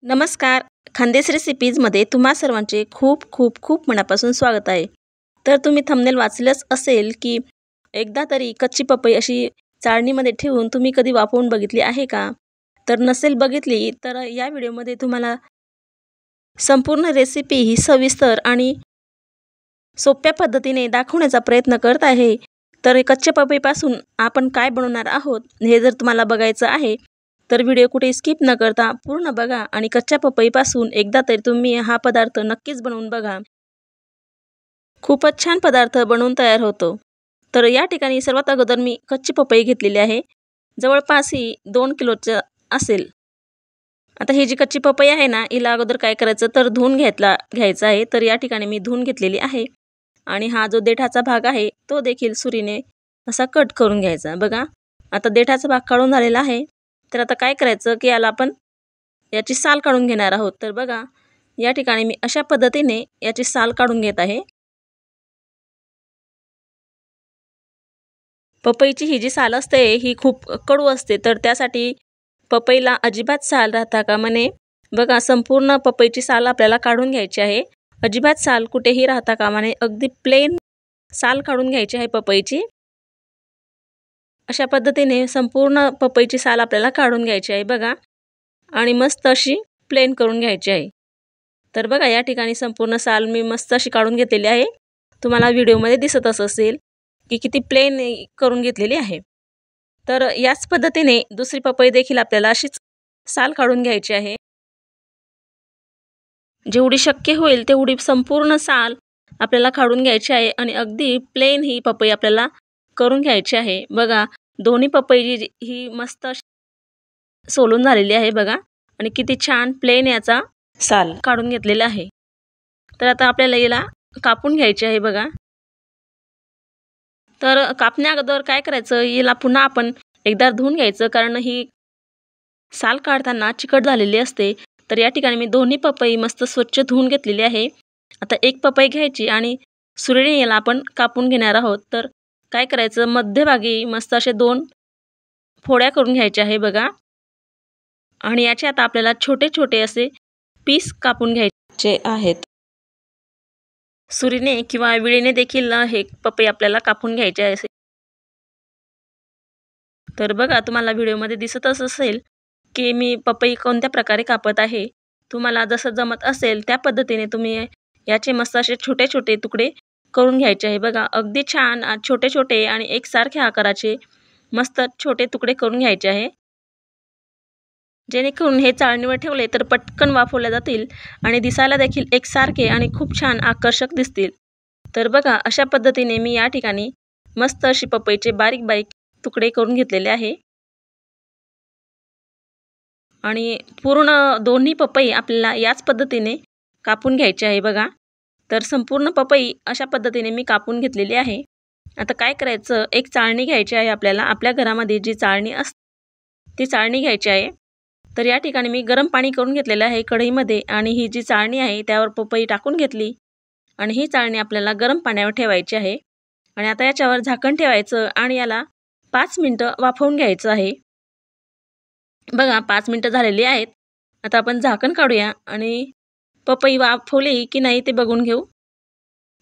नमस्कार. खानदेश रेसिपीजमध्ये तुम्हा सर्वांचे खूप खूप खूप मनापासून स्वागत आहे. तर तुम्ही थंबनेल वाचलंच असेल की एकदा तरी कच्ची पपई अशी चाळणीमध्ये ठेवून तुम्ही कधी वाफवून बघितली आहे का? तर नसेल बघितली तर या व्हिडिओमध्ये तुम्हाला संपूर्ण रेसिपी ही सविस्तर आणि सोप्या पद्धतीने दाखवण्याचा प्रयत्न करत आहे. तर कच्च्या पपईपासून आपण काय बनवणार आहोत हे जर तुम्हाला बघायचं आहे तर व्हिडिओ कुठे स्किप न करता पूर्ण बघा आणि कच्च्या पपईपासून एकदा तरी तुम्ही हा पदार्थ नक्कीच बनवून बघा. खूपच छान पदार्थ बनवून तयार होतो. तर या ठिकाणी सर्वात अगोदर मी कच्ची पपई घेतलेली आहे. जवळपास ही 2 किलोचं असेल. आता ही जी कच्ची पपई आहे ना, हिला अगोदर काय करायचं तर धुवून घ्यायचं आहे. तर या ठिकाणी मी धुवून घेतलेली आहे. आणि हा जो देठाचा भाग आहे तो देखील सुरीने असा कट करून घ्यायचा. बघा आता देठाचा भाग काढून झालेला आहे. तर आता काय करायचं की याला आपण याची साल काढून घेणार आहोत. तर बघा या ठिकाणी मी अशा पद्धतीने याची साल काढून घेत आहे. पपईची ही जी साल असते ही खूप कडू असते. तर त्यासाठी पपईला अजिबात साल राहता कामा नये. बघा संपूर्ण पपईची साल आपल्याला काढून घ्यायची आहे. अजिबात साल कुठेही राहता कामा नये. अगदी प्लेन साल काढून घ्यायची आहे पपईची. अशा पद्धतीने संपूर्ण पपईची साल आपल्याला काढून घ्यायची आहे बघा. आणि मस्त अशी प्लेन करून घ्यायची आहे. तर बघा या ठिकाणी संपूर्ण साल मी मस्त अशी काढून घेतलेली आहे. तुम्हाला व्हिडिओमध्ये दिसतच असेल की किती प्लेन करून घेतलेली आहे. तर याच पद्धतीने दुसरी पपई देखील आपल्याला अशीच साल काढून घ्यायची आहे. जेवढी शक्य होईल तेवढी संपूर्ण साल आपल्याला काढून घ्यायची आहे आणि अगदी प्लेन ही पपई आपल्याला करून घ्यायची आहे. बघा दोन्ही पपई ही मस्त सोलून झालेली आहे बघा आणि किती छान प्लेन याचा साल काढून घेतलेला आहे. तर आता आपल्याला याला कापून घ्यायचे आहे बघा. तर कापण्या अगोदर काय करायचं याला पुन्हा आपण एकदा धुवून घ्यायचं कारण ही साल काढताना चिकट झालेली असते. तर या ठिकाणी मी दोन्ही पपई मस्त स्वच्छ धुवून घेतलेली आहे. आता एक पपई घ्यायची आणि सुरीने याला आपण कापून घेणार आहोत. तर काय करायचं मध्यभागी मस्त असे 2 फोड्या करून घ्यायच्या आहे बघा. आणि याचे आता आपल्याला छोटे छोटे असे पीस कापून घ्यायचे आहेत. सुरीने किंवा विळीने देखील हे पपई आपल्याला कापून घ्यायचे आहे. तर बघा तुम्हाला व्हिडिओमध्ये दिसतच असेल की मी पपई कोणत्या प्रकारे कापत आहे. तुम्हाला जसं जमत असेल त्या पद्धतीने तुम्ही याचे मस्त असे छोटे छोटे तुकडे करून घ्यायचे आहे बघा. अगदी छान छोटे छोटे आणि एकसारख्या आकाराचे मस्त छोटे तुकडे करून घ्यायचे आहे. जेणेकरून हे चाळणीवर ठेवले तर पटकन वाफवले जातील आणि दिसायला देखील एकसारखे आणि खूप छान आकर्षक दिसतील. तर बघा अशा पद्धतीने मी या ठिकाणी मस्त अशी पपईचे बारीक बारीक तुकडे करून घेतलेले आहे. आणि पूर्ण दोन्ही पपई आपल्याला याच पद्धतीने कापून घ्यायची आहे बघा. तर संपूर्ण पपई अशा पद्धतीने मी कापून घेतलेली आहे. आता काय करायचं एक चाळणी घ्यायची आहे आपल्याला. आपल्या घरामध्ये जी चाळणी असते ती चाळणी घ्यायची आहे. तर या ठिकाणी मी गरम पाणी करून घेतलेलं आहे कढईमध्ये आणि ही जी चाळणी आहे त्यावर पपई टाकून घेतली आणि ही चाळणी आपल्याला गरम पाण्यावर ठेवायची आहे. आणि आता याच्यावर झाकण ठेवायचं आणि याला 5 मिनिटं वाफवून घ्यायचं आहे. बघा 5 मिनिटं झालेली आहेत. आता आपण झाकण काढूया आणि पपई वाफवली की नाही ते बघून घेऊ.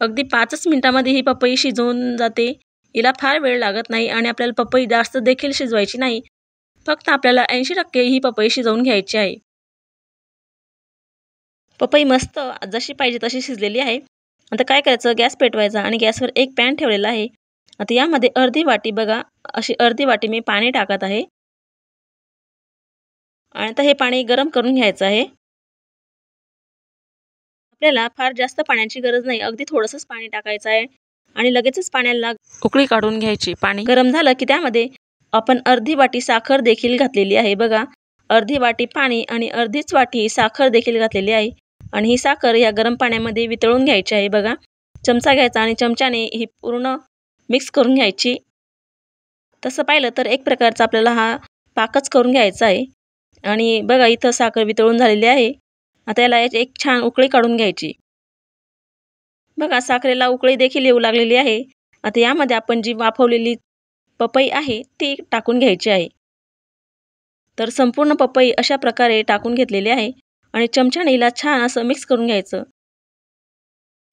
अगदी 5च मिनिटामध्ये ही पपई शिजवून जाते. हिला फार वेळ लागत नाही आणि आपल्याला पपई जास्त देखील शिजवायची नाही. फक्त आपल्याला 80% ही पपई शिजवून घ्यायची आहे. पपई मस्त जशी पाहिजे तशी शिजलेली आहे. आता काय करायचं गॅस पेटवायचा आणि गॅसवर एक पॅन ठेवलेला आहे. आता यामध्ये अर्धी वाटी बघा अशी अर्धी वाटी मी पाणी टाकत आहे. आणि आता हे पाणी गरम करून घ्यायचं आहे. आपल्याला फार जास्त पाण्याची गरज नाही. अगदी थोडंसंच पाणी टाकायचं आहे आणि लगेचच पाण्याला उकळी काढून घ्यायची. पाणी गरम झालं की त्यामध्ये आपण अर्धी वाटी साखर देखील घातलेली आहे बघा. अर्धी वाटी पाणी आणि अर्धीच वाटी साखर देखील घातलेली आहे. आणि ही साखर या गरम पाण्यामध्ये वितळून घ्यायची आहे बघा. चमचा घ्यायचा आणि चमच्याने ही पूर्ण मिक्स करून घ्यायची. तसं पाहिलं तर एक प्रकारचा आपल्याला हा पाकच करून घ्यायचा आहे. आणि बघा इथं साखर वितळून झालेली आहे. आता याला एक छान उकळी काढून घ्यायची. बघा साखरेला उकळी देखील येऊ लागलेली आहे. आता यामध्ये आपण जी वाफवलेली पपई आहे ती टाकून घ्यायची आहे. तर संपूर्ण पपई अशा प्रकारे टाकून घेतलेली आहे आणि चमच्याने हिला छान असं मिक्स करून घ्यायचं।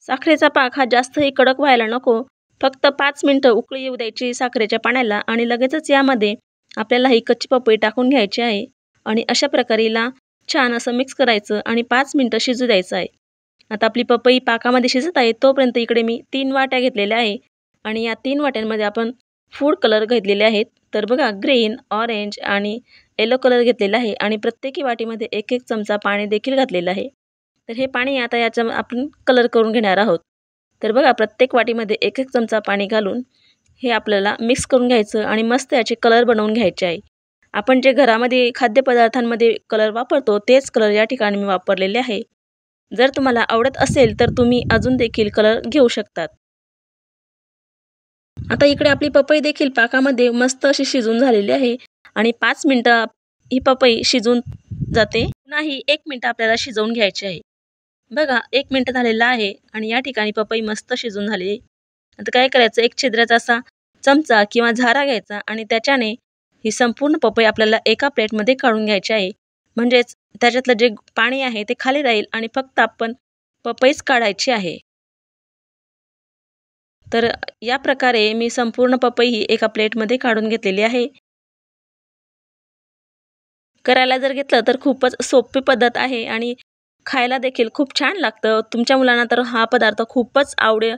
साखरेचा पाक हा जास्तही कडक व्हायला नको, फक्त 5 मिनिटं उकळी येऊ द्यायची साखरेच्या पाण्याला आणि लगेचच यामध्ये आपल्याला ही कच्ची पपई टाकून घ्यायची आहे आणि अशा प्रकारे हिला छान असं मिक्स करायचं आणि 5 मिनिटं शिजू द्यायचं आहे। आता आपली पपई पाकामध्ये शिजत आहे तोपर्यंत इकडे मी 3 वाट्या घेतलेल्या आहे आणि या 3 वाट्यांमध्ये आपण फूड कलर घेतलेले आहेत। तर बघा ग्रीन, ऑरेंज आणि येलो कलर घेतलेला आहे आणि प्रत्येकी वाटीमध्ये 1-1 चमचा पाणी देखील घातलेलं आहे। तर हे पाणी आता याचा आपण कलर करून घेणार आहोत। तर बघा प्रत्येक वाटीमध्ये 1-1 चमचा पाणी घालून हे आपल्याला मिक्स करून घ्यायचं आणि मस्त याचे कलर बनवून घ्यायचे आहे। आपण जे घरामध्ये खाद्यपदार्थांमध्ये कलर वापरतो तेच कलर या ठिकाणी मी वापरलेले आहे। जर तुम्हाला आवडत असेल तर तुम्ही अजून देखील कलर घेऊ शकतात। आता इकडे आपली पपई देखील पाकामध्ये मस्त अशी शिजून झालेली आहे आणि 5 मिनिटं ही पपई शिजून जाते। पुन्हा ही 1 मिनिट आपल्याला शिजवून घ्यायची आहे। बघा 1 मिनिट झालेला आहे आणि या ठिकाणी पपई मस्त शिजून झाली आहे। आता काय करायचं, एक छिद्राचा असा चमचा किंवा झारा घ्यायचा आणि त्याच्याने ही संपूर्ण पपई आपल्याला एका प्लेटमध्ये काढून घ्यायची आहे। म्हणजेच त्याच्यातलं जे पाणी आहे ते खाली राहील आणि फक्त आपण पपईच काढायची आहे। तर या प्रकारे मी संपूर्ण पपई ही एका प्लेटमध्ये काढून घेतलेली आहे। करायला जर घेतलं तर खूपच सोपी पद्धत आहे आणि खायला देखील खूप छान लागतं। तुमच्या मुलांना तर हा पदार्थ खूपच आवडेल।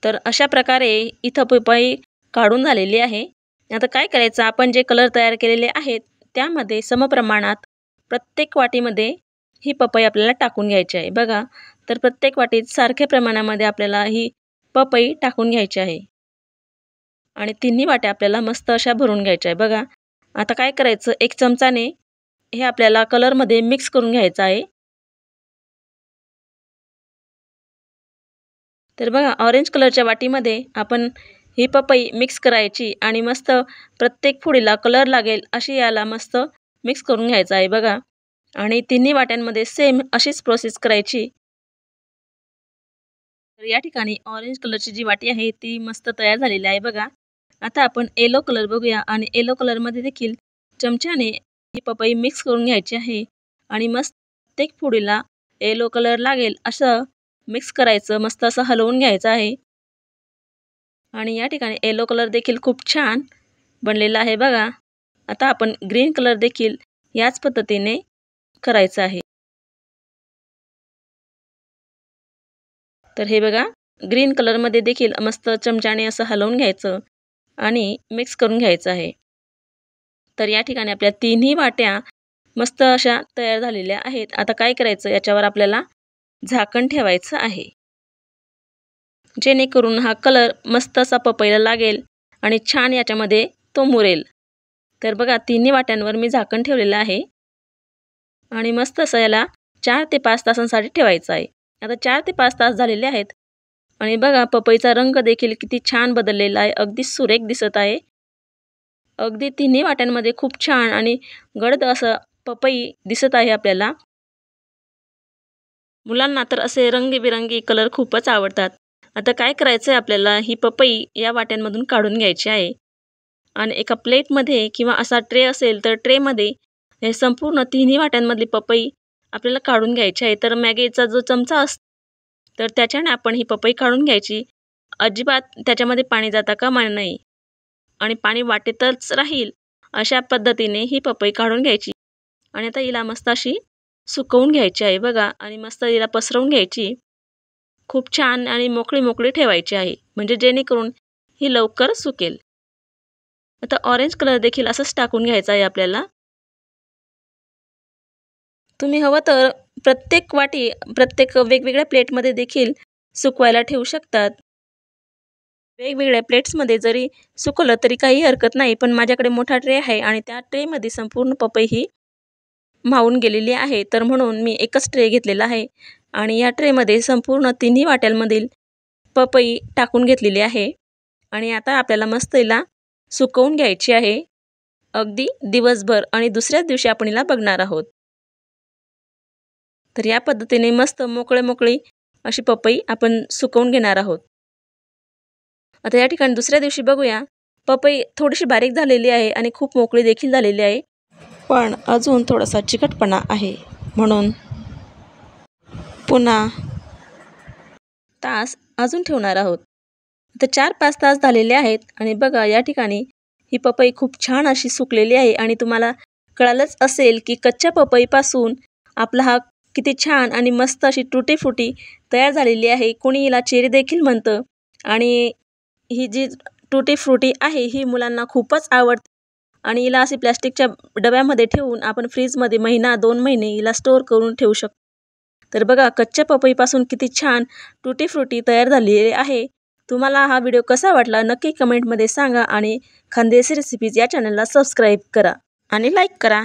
तर अशा प्रकारे इथं पपई काढून झालेली आहे। आता काय करायचं, आपण जे कलर तयार केलेले आहेत त्यामध्ये समप्रमाणात प्रत्येक वाटीमध्ये ही पपई आपल्याला टाकून घ्यायची आहे। बघा तर प्रत्येक वाटीत सारख्या प्रमाणामध्ये आपल्याला ही पपई टाकून घ्यायची आहे आणि तिन्ही वाट्या आपल्याला मस्त अशा भरून घ्यायच्या आहे। बघा आता काय करायचं, एक चमचाने हे आपल्याला कलरमध्ये मिक्स करून घ्यायचं आहे। तर बघा ऑरेंज कलरच्या वाटीमध्ये आपण ही पपई मिक्स करायची आणि मस्त प्रत्येक फोडीला कलर लागेल अशी याला मस्त मिक्स करून घ्यायचं आहे। बघा आणि तिन्ही वाट्यांमध्ये सेम अशीच प्रोसेस करायची। तर या ठिकाणी ऑरेंज कलरची जी वाटी आहे ती मस्त तयार झालेली आहे। बघा आता आपण येलो कलर बघूया आणि येलो कलरमध्ये देखील चमच्याने ही पपई मिक्स करून घ्यायची आहे आणि मस्त प्रत्येक फोडीला येलो कलर लागेल असं मिक्स करायचं, मस्त असं हलवून घ्यायचं आहे। आणि या ठिकाणी येलो कलर देखील खूप छान बनलेला आहे। बघा आता आपण ग्रीन कलर देखील याच पद्धतीने करायचं आहे। तर हे बघा ग्रीन कलरमध्ये देखील मस्त चमच्याने असं हलवून घ्यायचं आणि मिक्स करून घ्यायचं आहे। तर या ठिकाणी आपल्या तिन्ही वाट्या मस्त अशा तयार झालेल्या आहेत। आता काय करायचं, याच्यावर आपल्याला झाकण ठेवायचं आहे जेणेकरून हा कलर मस्त असा पपईला लागेल आणि छान याच्यामध्ये तो मुरेल। तर बघा तिन्ही वाट्यांवर मी झाकण ठेवलेलं आहे आणि मस्त असं याला 4 ते 5 तासांसाठी ठेवायचं आहे। आता 4 ते 5 तास झालेले आहेत आणि बघा पपईचा रंग देखील किती छान बदललेला आहे, अगदी सुरेख दिसत आहे। अगदी तिन्ही वाट्यांमध्ये खूप छान आणि गडद असं पपई दिसत आहे आपल्याला। मुलांना तर असे रंगीबिरंगी कलर खूपच आवडतात। आता काय करायचं आहे, आपल्याला ही पपई या वाट्यांमधून काढून घ्यायची आहे आणि एका प्लेटमध्ये किंवा असा ट्रे असेल तर ट्रेमध्ये हे संपूर्ण तिन्ही वाट्यांमधली पपई आपल्याला काढून घ्यायची आहे। तर मॅगीचा जो चमचा असतो तर त्याच्याने आपण ही पपई काढून घ्यायची। अजिबात त्याच्यामध्ये पाणी जाता कामा नये आणि पाणी वाटेतच राहील अशा पद्धतीने ही पपई काढून घ्यायची आणि आता हिला मस्त अशी सुकवून घ्यायची आहे। बघा आणि मस्त हिला पसरवून घ्यायची, खूप छान आणि मोकळी मोकळी ठेवायची आहे म्हणजे जेणेकरून ही लवकर सुकेल। आता ऑरेंज कलर देखील असंच टाकून घ्यायचा आहे आपल्याला। तुम्ही हवं तर प्रत्येक वाटी प्रत्येक वेगवेगळ्या प्लेटमध्ये देखील सुकवायला ठेवू शकतात। वेगवेगळ्या प्लेट्समध्ये जरी सुकवलं तरी काही हरकत नाही, पण माझ्याकडे मोठा ट्रे आहे आणि त्या ट्रेमध्ये संपूर्ण पपई ही मावून गेलेली आहे। तर म्हणून मी एकच ट्रे घेतलेला आहे आणि या ट्रेमध्ये संपूर्ण तिन्ही वाट्यांमधील पपई टाकून घेतलेली आहे आणि आता आपल्याला मस्त हिला सुकवून घ्यायची आहे अगदी दिवसभर आणि दुसऱ्याच दिवशी आपण हिला बघणार आहोत। तर या पद्धतीने मस्त मोकळी अशी पपई आपण सुकवून घेणार आहोत। आता या ठिकाणी दुसऱ्या दिवशी बघूया, पपई थोडीशी बारीक झालेली आहे आणि खूप मोकळी देखील झालेली आहे। पण अजून थोडासा चिकटपणा आहे, म्हणून पुन्हा तास अजून ठेवणार आहोत. तर 4-5 तास झालेले आहेत आणि बघा या ठिकाणी ही पपई खूप छान अशी सुकलेली आहे आणि तुम्हाला कळालंच असेल की कच्च्या पपईपासून आपला हा किती छान आणि मस्त अशी टुटी फ्रुटी तयार झालेली आहे. कोणी हिला चेरी देखील म्हणतं आणि ही जी टुटी फ्रुटी आहे ही मुलांना खूपच आवडते आणि हिला अशी प्लॅस्टिकच्या डब्यामध्ये ठेवून आपण फ्रीजमध्ये 1-2 महिने हिला स्टोअर करून ठेवू शकतो. तर बघा कच्च्या पपईपासून किती छान टुटी फ्रुटी तयार झालेली आहे. तुम्हाला हा व्हिडिओ कसा वाटला नक्की कमेंटमध्ये सांगा आणि खानदेशी रेसिपीज या चॅनलला सबस्क्राईब करा आणि लाईक करा.